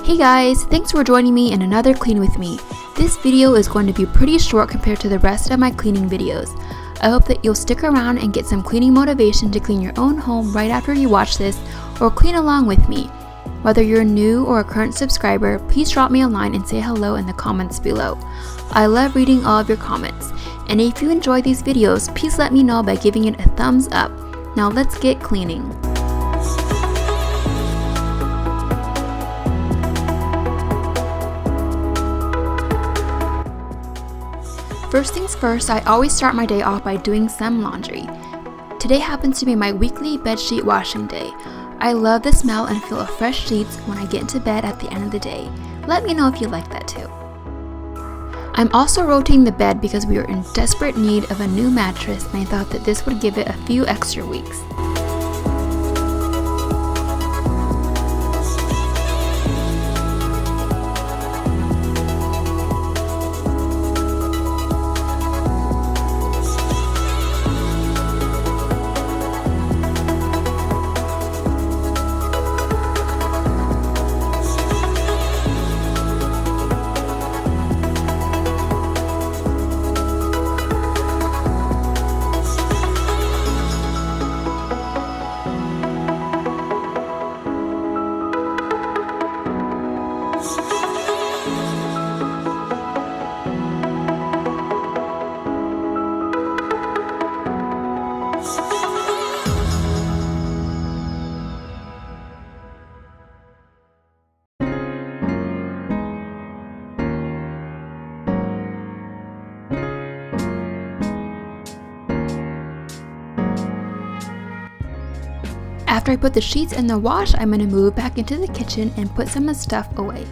Hey guys, thanks for joining me in another clean with me. This video is going to be pretty short compared to the rest of my cleaning videos. I hope that you'll stick around and get some cleaning motivation to clean your own home right after you watch this, or clean along with me. Whether you're new or a current subscriber, please drop me a line and say hello in the comments below. I love reading all of your comments, and if you enjoy these videos, please let me know by giving it a thumbs up. Now let's get cleaning. First things first, I always start my day off by doing some laundry. Today happens to be my weekly bedsheet washing day. I love the smell and feel of fresh sheets when I get into bed at the end of the day. Let me know if you like that too. I'm also rotating the bed because we are in desperate need of a new mattress, and I thought that this would give it a few extra weeks. After I put the sheets in the wash, I'm going to move back into the kitchen and put some of the stuff away.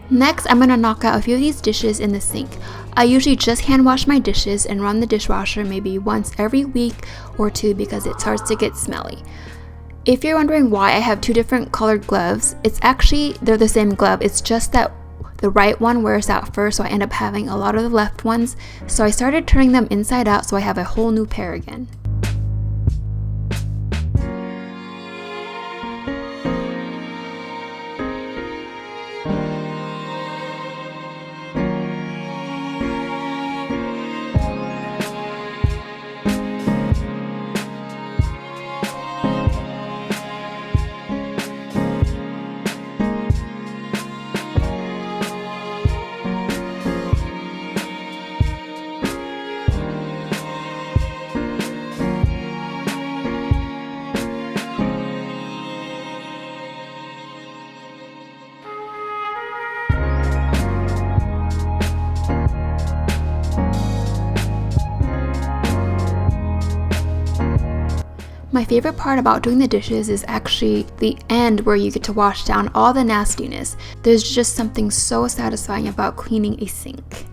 Next, I'm going to knock out a few of these dishes in the sink. I usually just hand wash my dishes and run the dishwasher maybe once every week or two because it starts to get smelly. If you're wondering why I have two different colored gloves, they're the same glove. It's just that the right one wears out first, so I end up having a lot of the left ones. So I started turning them inside out so I have a whole new pair again. My favorite part about doing the dishes is actually the end where you get to wash down all the nastiness. There's just something so satisfying about cleaning a sink.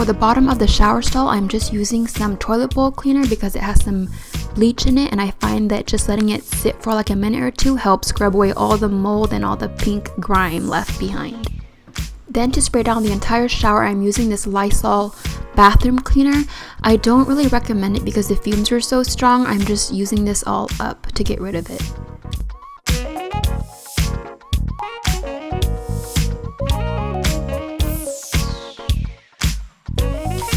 For the bottom of the shower stall, I'm just using some toilet bowl cleaner because it has some bleach in it, and I find that just letting it sit for like a minute or two helps scrub away all the mold and all the pink grime left behind. Then to spray down the entire shower, I'm using this Lysol bathroom cleaner. I don't really recommend it because the fumes are so strong. I'm just using this all up to get rid of it.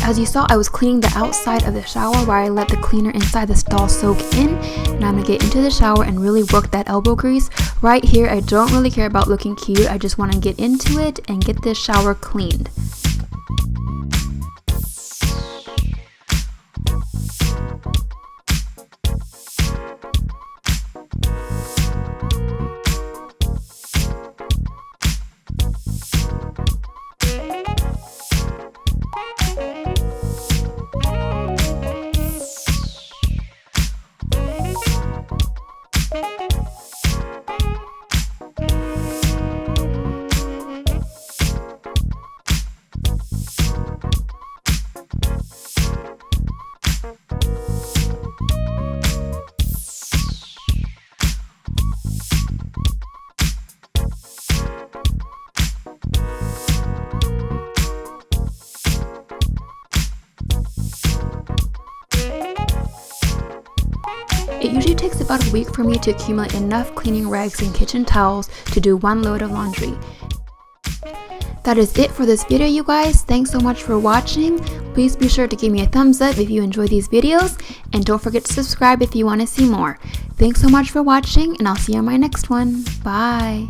As you saw, I was cleaning the outside of the shower where I let the cleaner inside the stall soak in. Now I'm gonna get into the shower and really work that elbow grease. Right here, I don't really care about looking cute. I just want to get into it and get this shower cleaned. It usually takes about a week for me to accumulate enough cleaning rags and kitchen towels to do one load of laundry. That is it for this video, you guys. Thanks so much for watching. Please be sure to give me a thumbs up if you enjoy these videos, and don't forget to subscribe if you want to see more. Thanks so much for watching, and I'll see you on my next one. Bye!